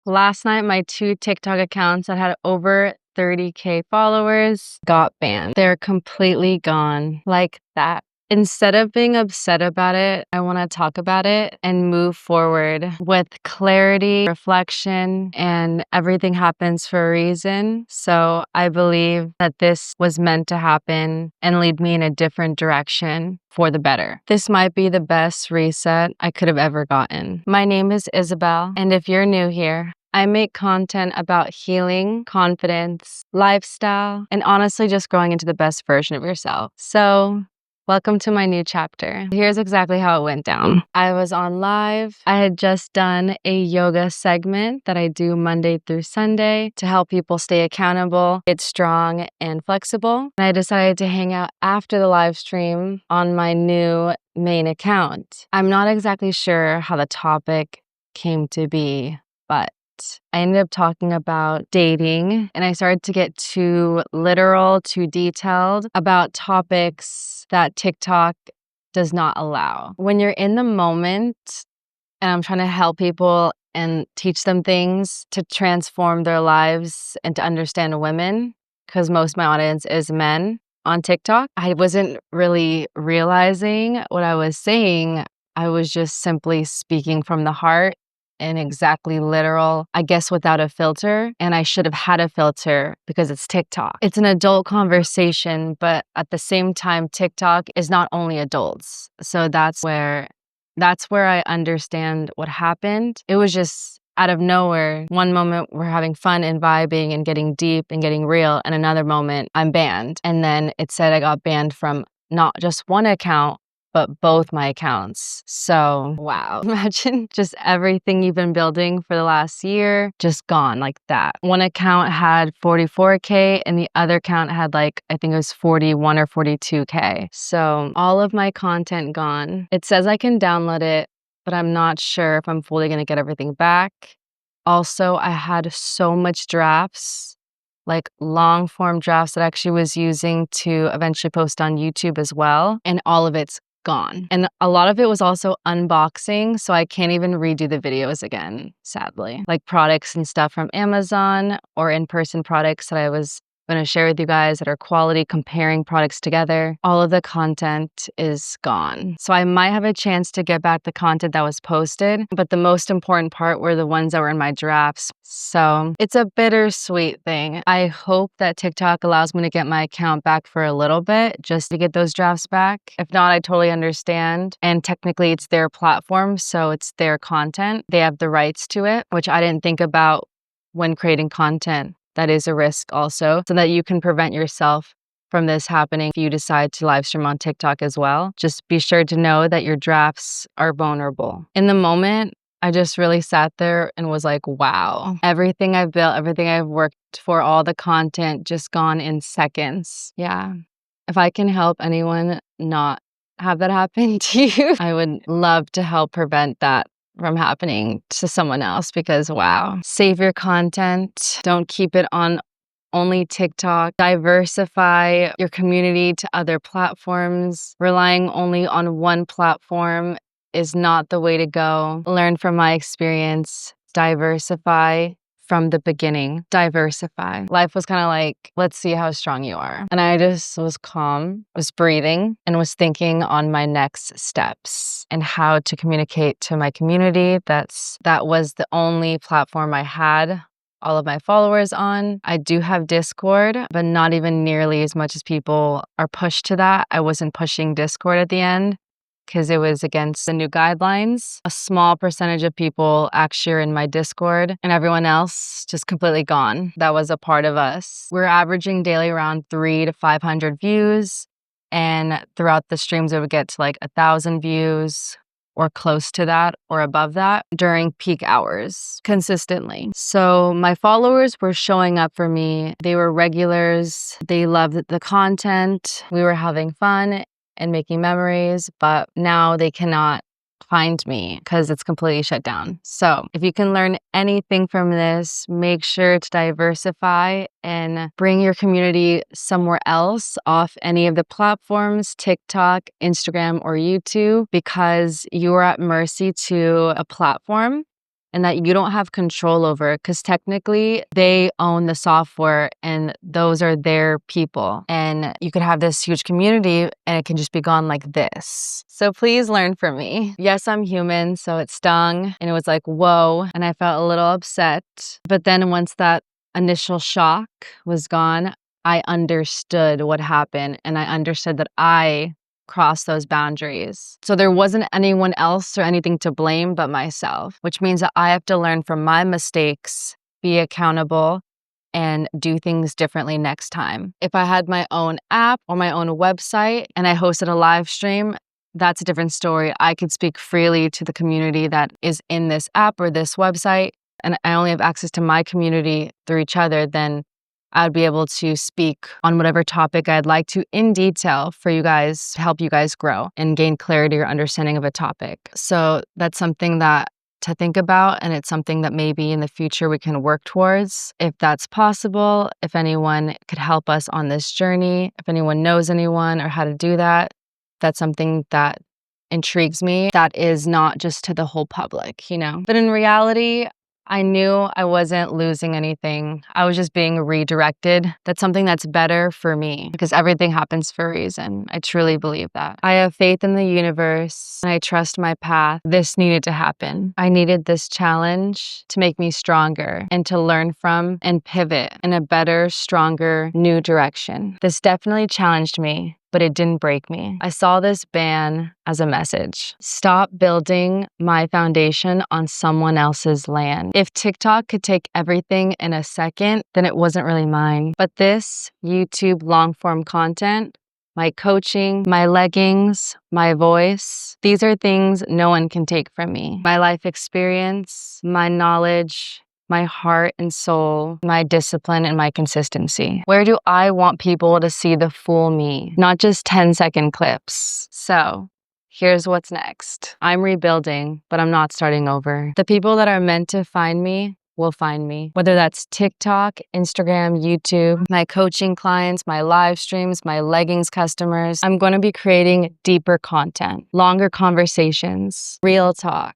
Last night, my 2 TikTok accounts that had over 30K followers got banned. They're completely gone like that. Instead of being upset about it, I want to talk about it and move forward with clarity, reflection, and everything happens for a reason. So I believe that this was meant to happen and lead me in a different direction for the better. This might be the best reset I could have ever gotten. My name is Isabel, and if you're new here, I make content about healing, confidence, lifestyle, and honestly just growing into the best version of yourself. So welcome to my new chapter. Here's exactly how it went down. I was on live. I had just done a yoga segment that I do Monday through Sunday to help people stay accountable, get strong and flexible. And I decided to hang out after the live stream on my new main account. I'm not exactly sure how the topic came to be, but I ended up talking about dating, and I started to get too literal, too detailed about topics that TikTok does not allow. When you're in the moment, and I'm trying to help people and teach them things to transform their lives and to understand women, because most of my audience is men on TikTok, I wasn't really realizing what I was saying. I was just simply speaking from the heart and exactly literal, I guess, without a filter. And I should have had a filter because it's TikTok. It's an adult conversation, but at the same time, TikTok is not only adults. So that's where I understand what happened. It was just out of nowhere. One moment we're having fun and vibing and getting deep and getting real, and another moment I'm banned. And then it said I got banned from not just one account, but both my accounts. So, wow. Imagine just everything you've been building for the last year, just gone like that. One account had 44K and the other account had I think it was 41 or 42K. So all of my content gone. It says I can download it, but I'm not sure if I'm fully gonna get everything back. Also, I had so much drafts, long form drafts that I actually was using to eventually post on YouTube as well. And all of it's gone. And a lot of it was also unboxing, so I can't even redo the videos again, sadly. Like products and stuff from Amazon or in-person products that I was going to share with you guys that are quality, comparing products together. All of the content is gone. So I might have a chance to get back the content that was posted, but the most important part were the ones that were in my drafts. So it's a bittersweet thing. I hope that TikTok allows me to get my account back for a little bit just to get those drafts back. If not, I totally understand. And technically it's their platform, so it's their content. They have the rights to it, which I didn't think about when creating content. That is a risk also, so that you can prevent yourself from this happening if you decide to live stream on TikTok as well. Just be sure to know that your drafts are vulnerable. In the moment, I just really sat there and was like, wow, everything I've built, everything I've worked for, all the content just gone in seconds. Yeah. If I can help anyone not have that happen to you, I would love to help prevent that from happening to someone else, because wow, save your content. Don't keep it on only TikTok. Diversify your community to other platforms. Relying only on one platform is not the way to go. Learn from my experience. Diversify from the beginning. Diversify. Life was kind of like, let's see how strong you are. And I just was calm, was breathing, and was thinking on my next steps and how to communicate to my community. That was the only platform I had all of my followers on. I do have Discord, but not even nearly as much as people are pushed to that. I wasn't pushing Discord at the end because it was against the new guidelines. A small percentage of people actually are in my Discord, and everyone else just completely gone. That was a part of us. We're averaging daily around 300 to 500 views, and throughout the streams it would get to 1,000 views or close to that or above that during peak hours consistently. So my followers were showing up for me. They were regulars. They loved the content. We were having fun and making memories, but now they cannot find me because it's completely shut down. So if you can learn anything from this, make sure to diversify and bring your community somewhere else off any of the platforms, TikTok, Instagram, or YouTube, because you are at mercy to a platform and that you don't have control over, because technically they own the software and those are their people. And you could have this huge community and it can just be gone like this. So please learn from me. Yes, I'm human, so it stung and it was like, whoa, and I felt a little upset. But then once that initial shock was gone, I understood what happened and I understood that I cross those boundaries. So there wasn't anyone else or anything to blame but myself, which means that I have to learn from my mistakes, be accountable, and do things differently next time. If I had my own app or my own website and I hosted a live stream, that's a different story. I could speak freely to the community that is in this app or this website, and I only have access to my community through each other, then I would be able to speak on whatever topic I'd like to in detail for you guys, to help you guys grow and gain clarity or understanding of a topic. So that's something that to think about, and it's something that maybe in the future we can work towards if that's possible. If anyone could help us on this journey, if anyone knows anyone or how to do that, that's something that intrigues me. That is not just to the whole public, you know? But in reality, I knew I wasn't losing anything. I was just being redirected. That's something that's better for me because everything happens for a reason. I truly believe that. I have faith in the universe and I trust my path. This needed to happen. I needed this challenge to make me stronger and to learn from and pivot in a better, stronger, new direction. This definitely challenged me, but it didn't break me. I saw this ban as a message. Stop building my foundation on someone else's land. If TikTok could take everything in a second, then it wasn't really mine. But this YouTube long form content, my coaching, my leggings, my voice, these are things no one can take from me. My life experience, my knowledge, my heart and soul, my discipline, and my consistency. Where do I want people to see the full me, not just 10-second clips? So here's what's next. I'm rebuilding, but I'm not starting over. The people that are meant to find me will find me, whether that's TikTok, Instagram, YouTube, my coaching clients, my live streams, my leggings customers. I'm going to be creating deeper content, longer conversations, real talk,